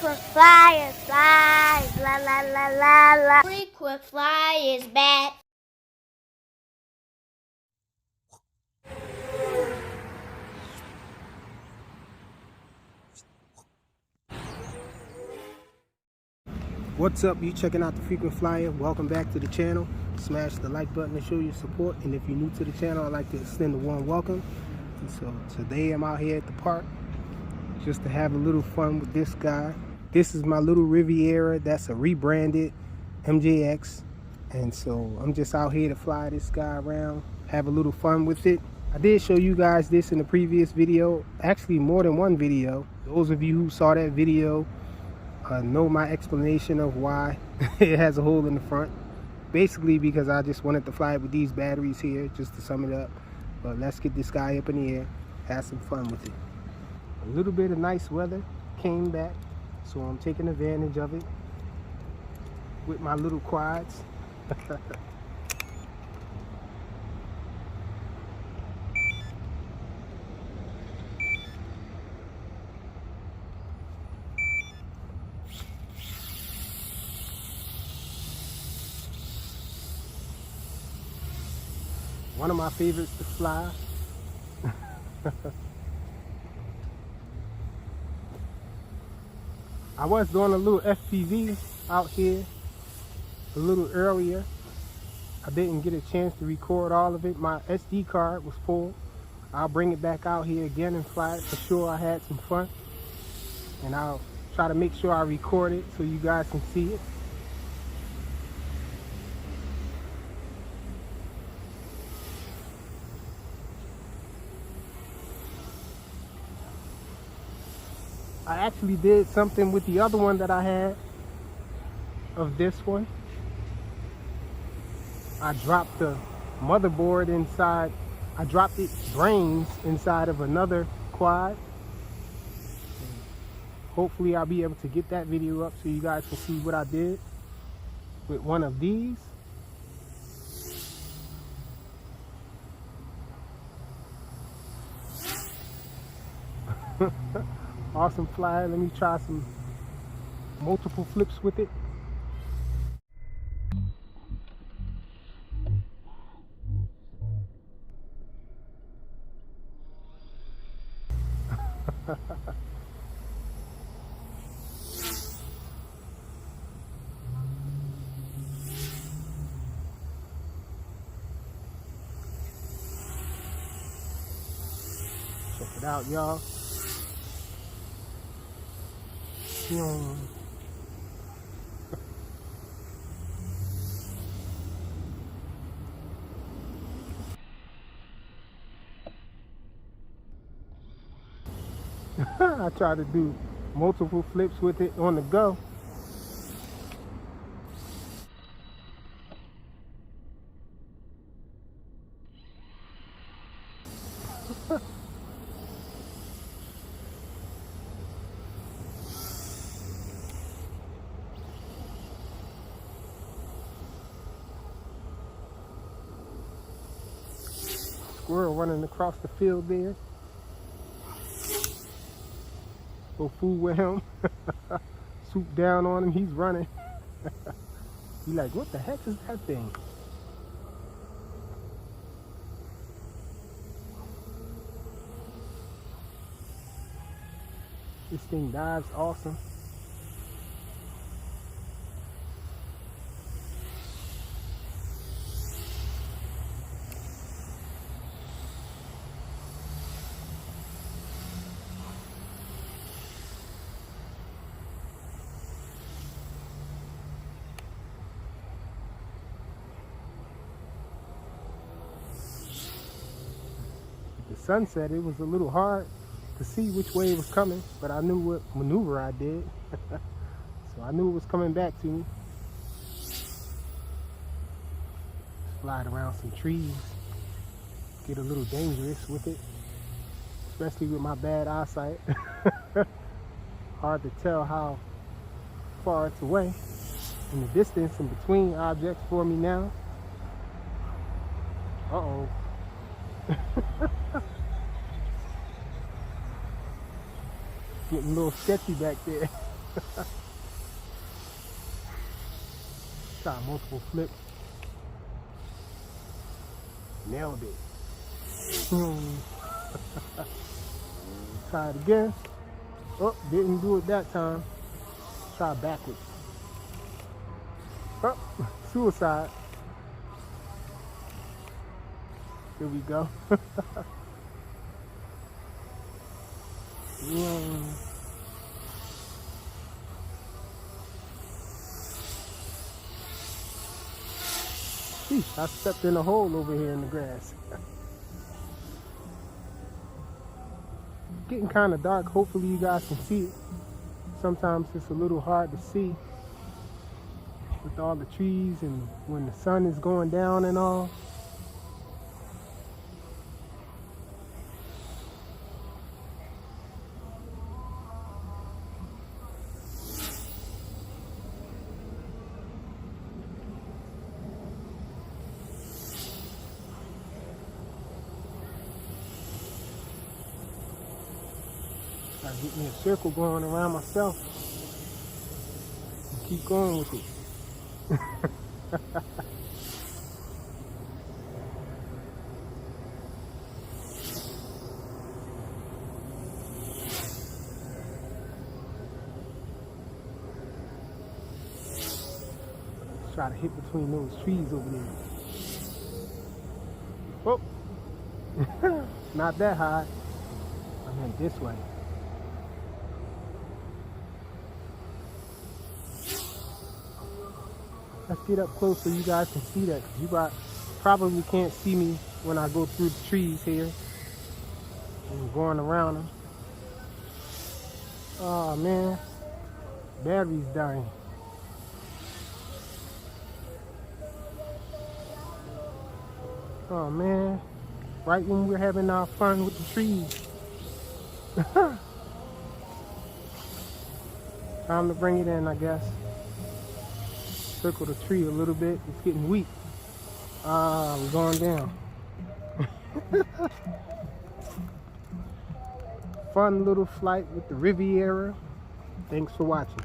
Frequent flyer flies, la la la la la. Frequent flyer is back. What's up? You checking out the Frequent Flyer? Welcome back to the channel. Smash the like button to show your support, and if you're new to the channel, I'd like to extend a warm welcome. And so today I'm out here at the park just to have a little fun with this guy. This is my little Riviera. That's a rebranded MJX, and so I'm just out here to fly this guy around, have a little fun with it. I did show you guys this in the previous video, actually more than one video. Those of you who saw that video know my explanation of why it has a hole in the front. Basically because I just wanted to fly it with these batteries here, just to sum it up. But let's get this guy up in the air, have some fun with it. A little bit of nice weather came back, so I'm taking advantage of it with my little quads. One of my favorites to fly. I was doing a little FPV out here a little earlier. I didn't get a chance to record all of it. My SD card was full. I'll bring it back out here again and fly it for sure. I had some fun. And I'll try to make sure I record it so you guys can see it. I actually did something with the other one that I had of this one. I dropped the motherboard inside. I dropped its brains inside of another quad. Hopefully I'll be able to get that video up so you guys can see what I did with one of these. Awesome flyer. Let me try some multiple flips with it. Check it out, y'all. I try to do multiple flips with it on the go. Squirrel running across the field there. Go fool with him. Swoop down on him, he's running. He like, what the heck is that thing? This thing dives awesome. The sunset, it was a little hard to see which way it was coming, but I knew what maneuver I did. So I knew it was coming back to me. Slide around some trees, get a little dangerous with it, especially with my bad eyesight. Hard to tell how far it's away, and the distance in between objects for me now. Uh-oh. Getting a little sketchy back there. Try multiple flips. Nailed it. Try it again. Oh, didn't do it that time. Try backwards. Oh, suicide. Here we go. See, I stepped in a hole over here in the grass. Getting kind of dark. Hopefully you guys can see it. Sometimes it's a little hard to see with all the trees and when the sun is going down and all. I get me a circle going around myself and keep going with it. Try to hit between those trees over there. Oh, not that high. I went this way. Let's get up close so you guys can see that. You probably can't see me when I go through the trees here. I'm going around them. Oh man, battery's dying. Oh man, right when we're having our fun with the trees. Time to bring it in, I guess. Circle the tree a little bit. It's getting weak. We're going down. Fun little flight with the Riviera. Thanks for watching.